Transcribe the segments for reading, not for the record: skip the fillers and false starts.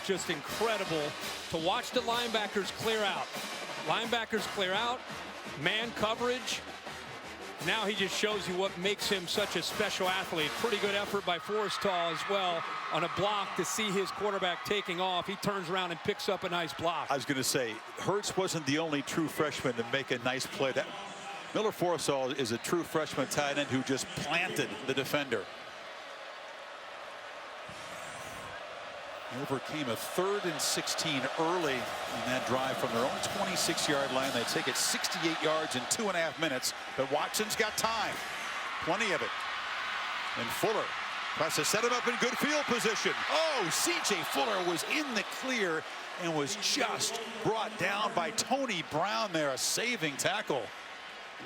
just incredible to watch the linebackers clear out. Linebackers clear out, man coverage. Now he just shows you what makes him such a special athlete. Pretty good effort by Forrestal as well on a block to see his quarterback taking off. He turns around and picks up a nice block. I was going to say, Hurts wasn't the only true freshman to make a nice play. That Miller Forrestal is a true freshman tight end who just planted the defender. He overcame a 3rd and 16 early in that drive from their own 26-yard line. They take it 68 yards in 2.5 minutes, but Watson's got time. Plenty of it. And Fuller tries to set him up in good field position. Oh, C.J. Fuller was in the clear and was just brought down by Tony Brown there, a saving tackle.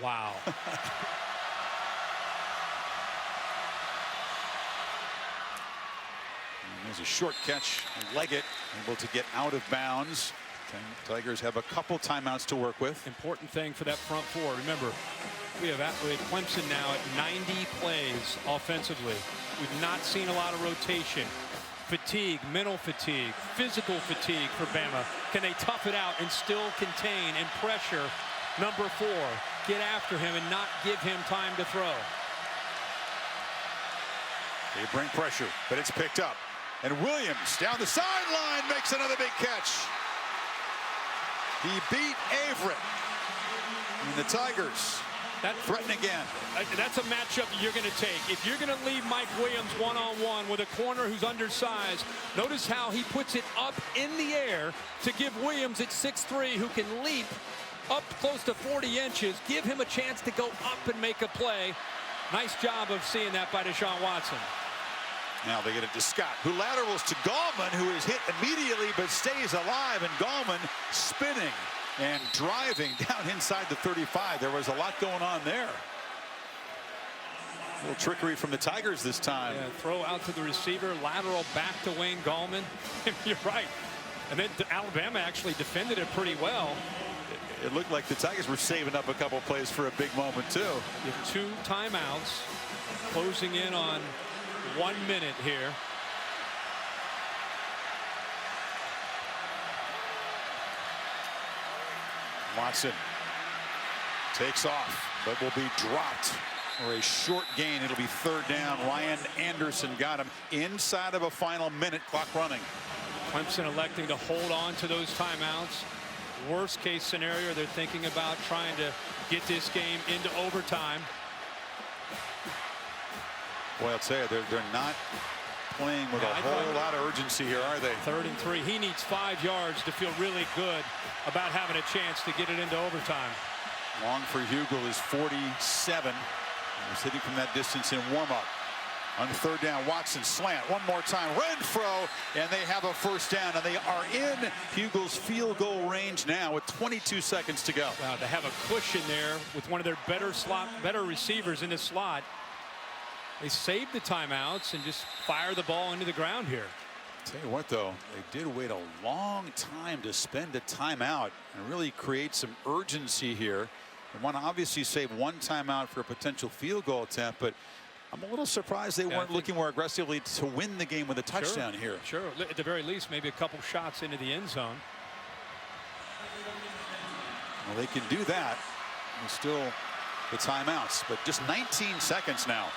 Wow. There's a short catch. Leggett able to get out of bounds. Tigers have a couple timeouts to work with. Important thing for that front four. Remember, we have Clemson now at 90 plays offensively. We've not seen a lot of rotation. Fatigue, mental fatigue, physical fatigue for Bama. Can they tough it out and still contain and pressure number 4? Get after him and not give him time to throw. They bring pressure, but it's picked up. And Williams down the sideline makes another big catch. He beat Averett. And the Tigers threaten again. That's a matchup you're going to take. If you're going to leave Mike Williams one-on-one with a corner who's undersized, notice how he puts it up in the air to give Williams at 6'3", who can leap up close to 40 inches, give him a chance to go up and make a play. Nice job of seeing that by Deshaun Watson. Now they get it to Scott, who laterals to Gallman, who is hit immediately but stays alive. And Gallman spinning and driving down inside the 35. There was a lot going on there. A little trickery from the Tigers this time. Yeah, throw out to the receiver, lateral back to Wayne Gallman. You're right. And then Alabama actually defended it pretty well. It looked like the Tigers were saving up a couple plays for a big moment too. You have 2 timeouts, closing in on 1 minute here. Watson takes off, but will be dropped for a short gain. It'll be 3rd down. Ryan Anderson got him inside of a final minute clock running. Clemson electing to hold on to those timeouts. Worst case scenario, they're thinking about trying to get this game into overtime. Boy, I'll tell you, they're not playing with a whole lot of urgency here, are they? 3rd and 3. He needs 5 yards to feel really good about having a chance to get it into overtime. Long for Hugel is 47. He was hitting from that distance in warm-up. On 3rd down, Watson slant one more time. Renfro, and they have a 1st down, and they are in Hugel's field goal range now with 22 seconds to go. Wow, to have a cushion there with one of their better receivers in the slot. They saved the timeouts and just fire the ball into the ground here. Tell you what, though, they did wait a long time to spend a timeout and really create some urgency here. They want to obviously save 1 timeout for a potential field goal attempt, but I'm a little surprised they weren't looking more aggressively to win the game with a touchdown here. Sure, at the very least, maybe a couple shots into the end zone. Well, they can do that. And still the timeouts, but just 19 seconds now.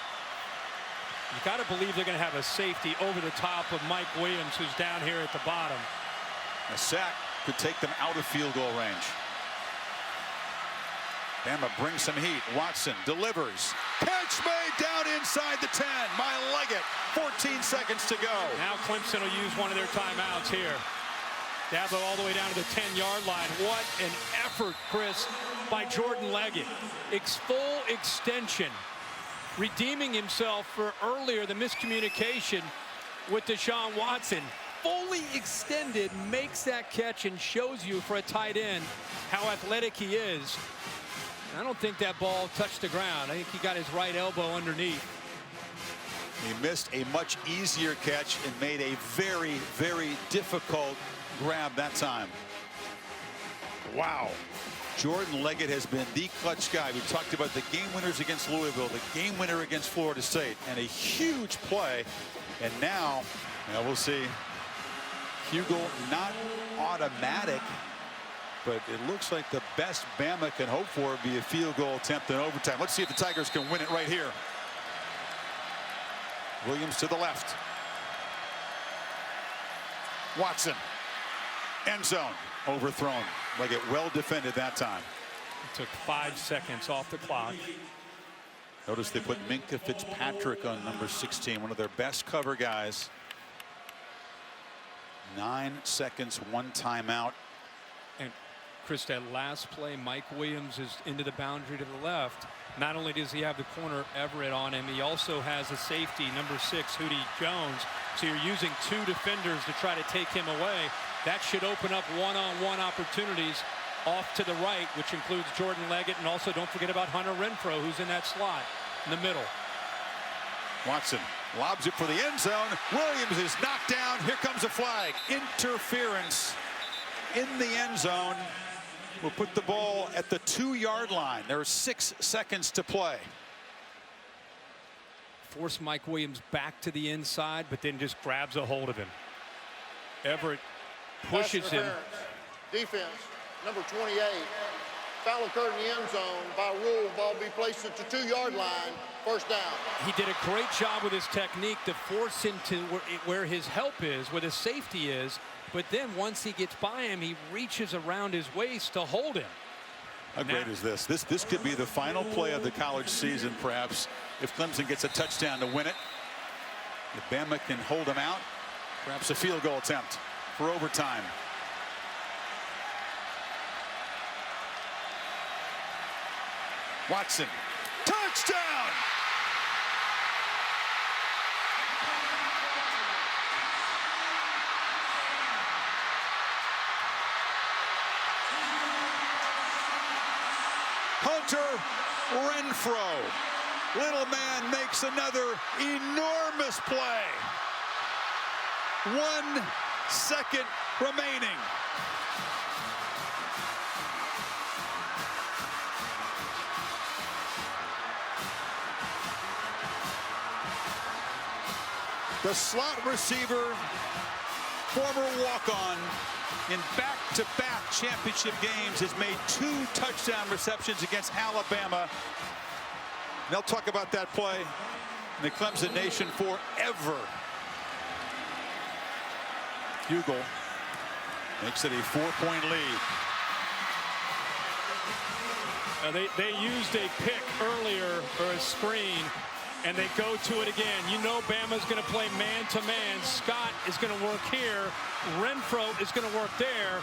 You got to believe they're going to have a safety over the top of Mike Williams, who's down here at the bottom. A sack could take them out of field goal range. Bama brings some heat. Watson delivers. Catch made down inside the 10 by Leggett. 14 seconds to go. Now Clemson will use one of their timeouts here. Dabo all the way down to the 10-yard line. What an effort, Chris, by Jordan Leggett. Full extension. Redeeming himself for earlier the miscommunication with Deshaun Watson. Fully extended, makes that catch and shows you for a tight end how athletic he is. I don't think that ball touched the ground. I think he got his right elbow underneath. He missed a much easier catch and made a very, very difficult grab that time. Wow. Jordan Leggett has been the clutch guy. We talked about the game winners against Louisville, the game winner against Florida State, and a huge play. And now, we'll see. Hugel not automatic, but it looks like the best Bama can hope for would be a field goal attempt in overtime. Let's see if the Tigers can win it right here. Williams to the left. Watson. End zone. Overthrown. Like it well defended that time. It took 5 seconds off the clock. Notice they put Minka Fitzpatrick on number 16, one of their best cover guys. 9 seconds, 1 timeout. And Chris, that last play, Mike Williams is into the boundary to the left. Not only does he have the corner Everett on him, he also has a safety, number 6, Hootie Jones. So you're using 2 defenders to try to take him away. That should open up one-on-one opportunities off to the right, which includes Jordan Leggett, and also don't forget about Hunter Renfrow, who's in that slot in the middle. Watson lobs it for the end zone. Williams is knocked down. Here comes a flag. Interference in the end zone. We'll put the ball at the 2-yard line. There are 6 seconds to play. Force Mike Williams back to the inside, but then just grabs a hold of him. Everett pushes him. Defense, number 28. Foul occurred in the end zone. By rule, ball be placed at the 2-yard line. First down. He did a great job with his technique to force him to where his help is, where the safety is. But then once he gets by him, he reaches around his waist to hold him. How great is this? This could be the final play of the college season, perhaps, if Clemson gets a touchdown to win it. If Bama can hold him out, perhaps a field goal attempt for overtime. Watson, touchdown! Hunter Renfrow. Little man makes another enormous play. 1 second remaining. The slot receiver, former walk-on, in back-to-back championship games has made 2 touchdown receptions against Alabama. They'll talk about that play in the Clemson Nation forever. Hugel makes it a 4-point lead. They used a pick earlier, or a screen, and they go to it again. You know Bama's going to play man-to-man. Scott is going to work here. Renfrow is going to work there.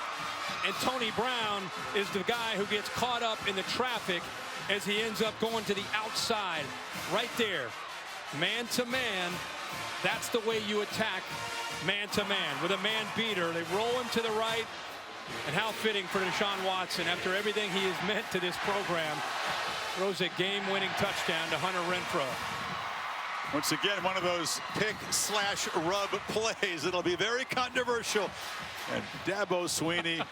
And Tony Brown is the guy who gets caught up in the traffic as he ends up going to the outside. Right there. Man-to-man. That's the way you attack man-to-man. With a man beater, they roll him to the right. And how fitting for Deshaun Watson, after everything he has meant to this program, throws a game-winning touchdown to Hunter Renfrow. Once again, one of those pick/rub plays. It'll be very controversial. And Dabo Swinney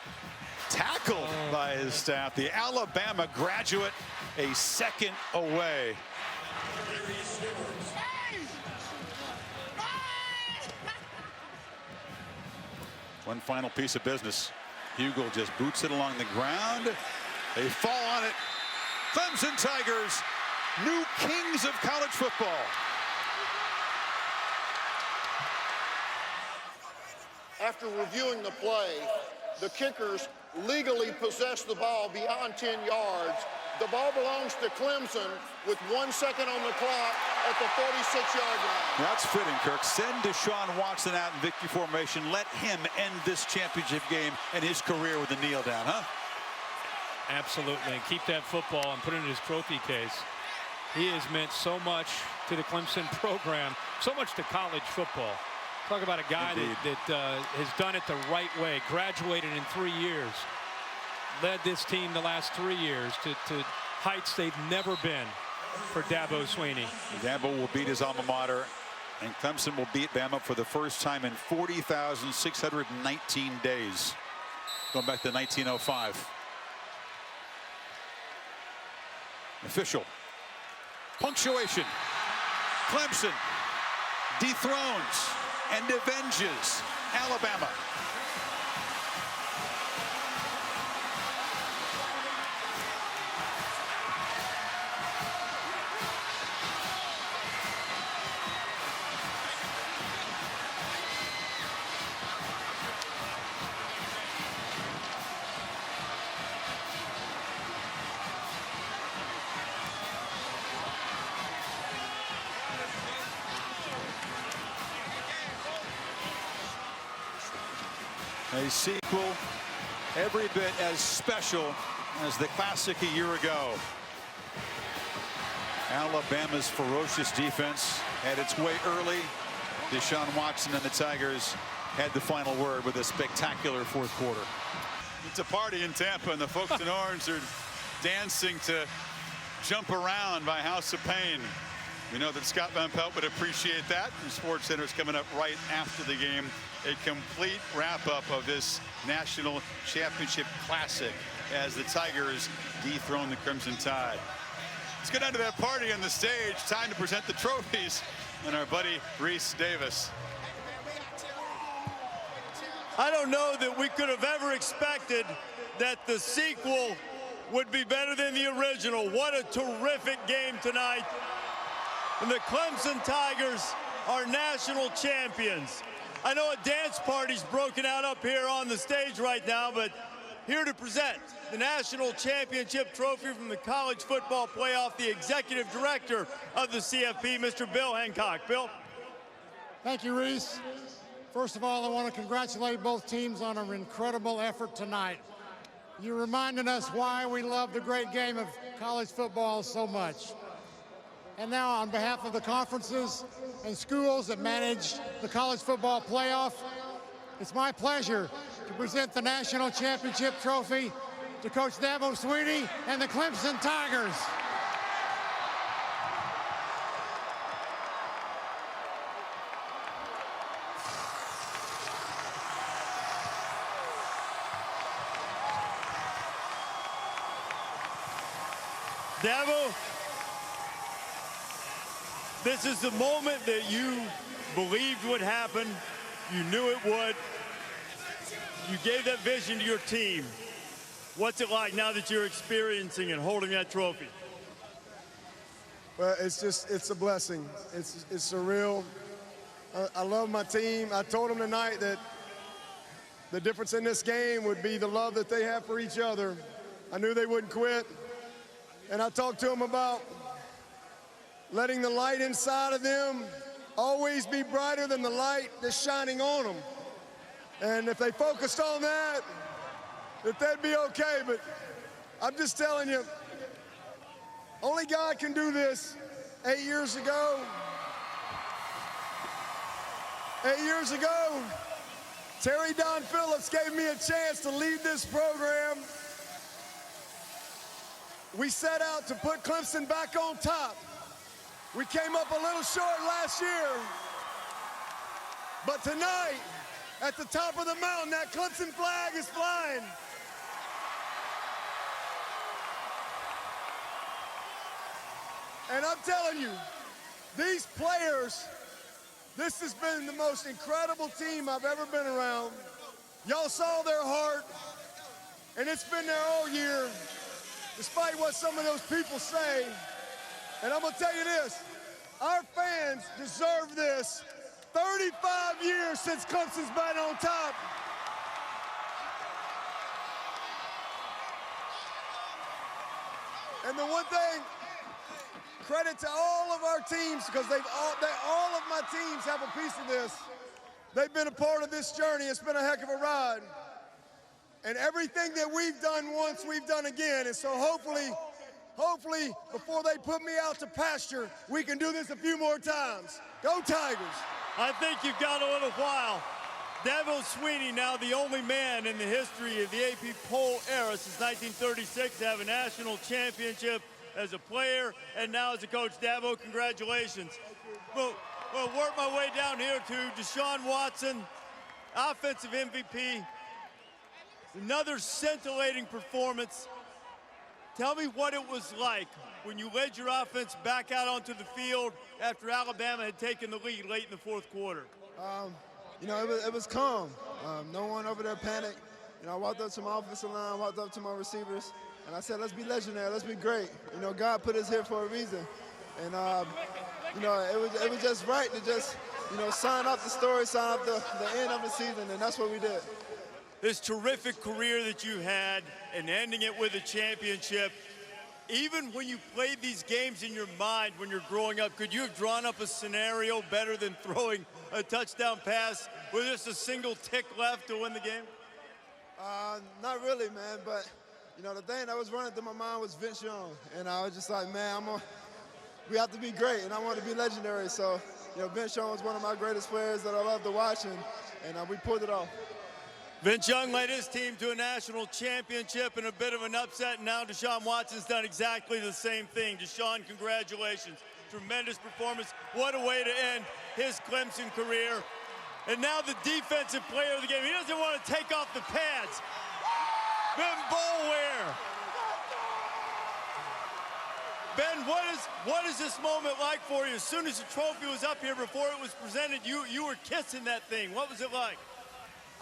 tackled by his staff. The Alabama graduate a second away. One final piece of business. Hugel just boots it along the ground. They fall on it. Clemson Tigers, new kings of college football. After reviewing the play, the kickers legally possess the ball beyond 10 yards. The ball belongs to Clemson with 1 second on the clock at the 46-yard line. That's fitting, Kirk. Send Deshaun Watson out in victory formation. Let him end this championship game and his career with a kneel down, huh? Absolutely. And keep that football and put it in his trophy case. He has meant so much to the Clemson program, so much to college football. Talk about a guy that has done it the right way, graduated in 3 years, led this team the last 3 years to heights they've never been for Dabo Swinney. Dabo will beat his alma mater, and Clemson will beat Bama for the first time in 40,619 days, going back to 1905. Official punctuation. Clemson dethrones and avenges Alabama. A sequel every bit as special as the classic a year ago. Alabama's ferocious defense had its way early. Deshaun Watson and the Tigers had the final word with a spectacular fourth quarter. It's a party in Tampa, and the folks in orange are dancing to Jump Around by House of Pain. We know that Scott Van Pelt would appreciate that. The Sports Center is coming up right after the game. A complete wrap-up of this national championship classic as the Tigers dethrone the Crimson Tide. Let's get down to that party on the stage. Time to present the trophies and our buddy Reese Davis. I don't know that we could have ever expected that the sequel would be better than the original. What a terrific game tonight. And the Clemson Tigers are national champions. I know a dance party's broken out up here on the stage right now, but here to present the national championship trophy from the college football playoff, the executive director of the CFP, Mr. Bill Hancock. Bill. Thank you, Reese. First of all, I want to congratulate both teams on an incredible effort tonight. You reminded us why we love the great game of college football so much. And now, on behalf of the conferences and schools that manage the college football playoff, it's my pleasure to present the national championship trophy to Coach Dabo Swinney and the Clemson Tigers. Dabo, this is the moment that you believed would happen. You knew it would. You gave that vision to your team. What's it like now that you're experiencing and holding that trophy? Well, it's a blessing. It's surreal. I love my team. I told them tonight that the difference in this game would be the love that they have for each other. I knew they wouldn't quit. And I talked to them about letting the light inside of them always be brighter than the light that's shining on them. And if they focused on that, that they'd be okay. But I'm just telling you, only God can do this. 8 years ago, Terry Don Phillips gave me a chance to lead this program. We set out to put Clemson back on top. We came up a little short last year. But tonight, at the top of the mountain, that Clemson flag is flying. And I'm telling you, these players, this has been the most incredible team I've ever been around. Y'all saw their heart, and it's been there all year, despite what some of those people say. And I'm gonna tell you this, our fans deserve this. 35 years since Clemson's been on top. And the one thing, credit to all of our teams, because all of my teams have a piece of this. They've been a part of this journey. It's been a heck of a ride. And everything that we've done once, we've done again. And so hopefully, before they put me out to pasture, we can do this a few more times. Go Tigers. I think you've got a little while. Dabo Swinney, now the only man in the history of the AP poll era since 1936 to have a national championship as a player and now as a coach. Dabo, congratulations. We'll work my way down here to Deshaun Watson, offensive MVP. Another scintillating performance. Tell me what it was like when you led your offense back out onto the field after Alabama had taken the lead late in the fourth quarter. You know, it was calm. No one over there panicked. You know, I walked up to my offensive line, walked up to my receivers, and I said, let's be legendary, let's be great. You know, God put us here for a reason. And, you know, it was just right to just, you know, sign up the story, sign up the end of the season, and that's what we did. This terrific career that you had and ending it with a championship, even when you played these games in your mind when you're growing up, could you have drawn up a scenario better than throwing a touchdown pass with just a single tick left to win the game? Not really, man, but you know, the thing that was running through my mind was Vince Young, and I was just like, man, we have to be great, and I want to be legendary. So, you know, Vince Young was one of my greatest players that I love to watch, and we pulled it off. Vince Young led his team to a national championship in a bit of an upset, and now Deshaun Watson's done exactly the same thing. Deshaun, congratulations. Tremendous performance. What a way to end his Clemson career. And now the defensive player of the game. He doesn't want to take off the pads. Ben Boulware. Ben, what is this moment like for you? As soon as the trophy was up here before it was presented, you were kissing that thing. What was it like?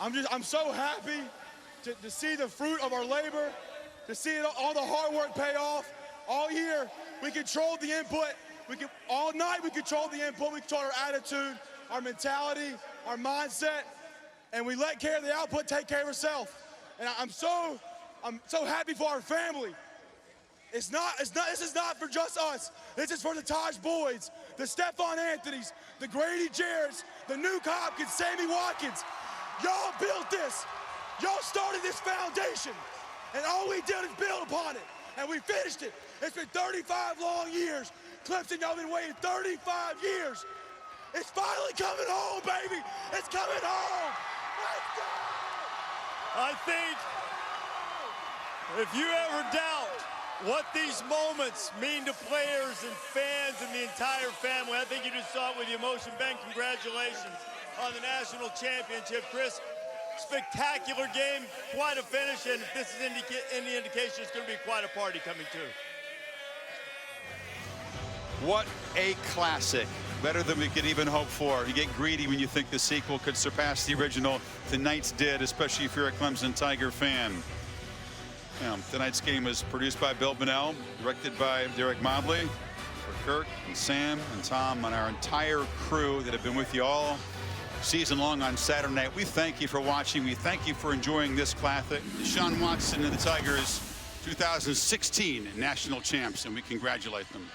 I'm so happy to see the fruit of our labor, to see all the hard work pay off. All year, we controlled the input. All night, we controlled the input. We controlled our attitude, our mentality, our mindset, and we let care of the output take care of itself. And I'm so happy for our family. This is not for just us. This is for the Taj Boyds, the Stephon Anthonys, the Grady Jarretts, the Nuke Hopkins, Sammy Watkins. Y'all built this. Y'all started this foundation. And all we did is build upon it. And we finished it. It's been 35 long years. Clemson, y'all been waiting 35 years. It's finally coming home, baby. It's coming home. Let's go. I think if you ever doubt what these moments mean to players and fans and the entire family, I think you just saw it with the emotion. Ben, congratulations on the national championship. Chris, spectacular game, quite a finish, and if this is any indication, it's going to be quite a party coming too. What a classic. Better than we could even hope for. You get greedy when you think the sequel could surpass the original. The Knights did, especially if you're a Clemson Tiger fan. Tonight's game was produced by Bill Bonnell, directed by Derek Mobley. For Kirk and Sam and Tom and our entire crew that have been with you all season long on Saturday night, we thank you for watching. We thank you for enjoying this classic. Deshaun Watson and the Tigers, 2016 national champs, and we congratulate them.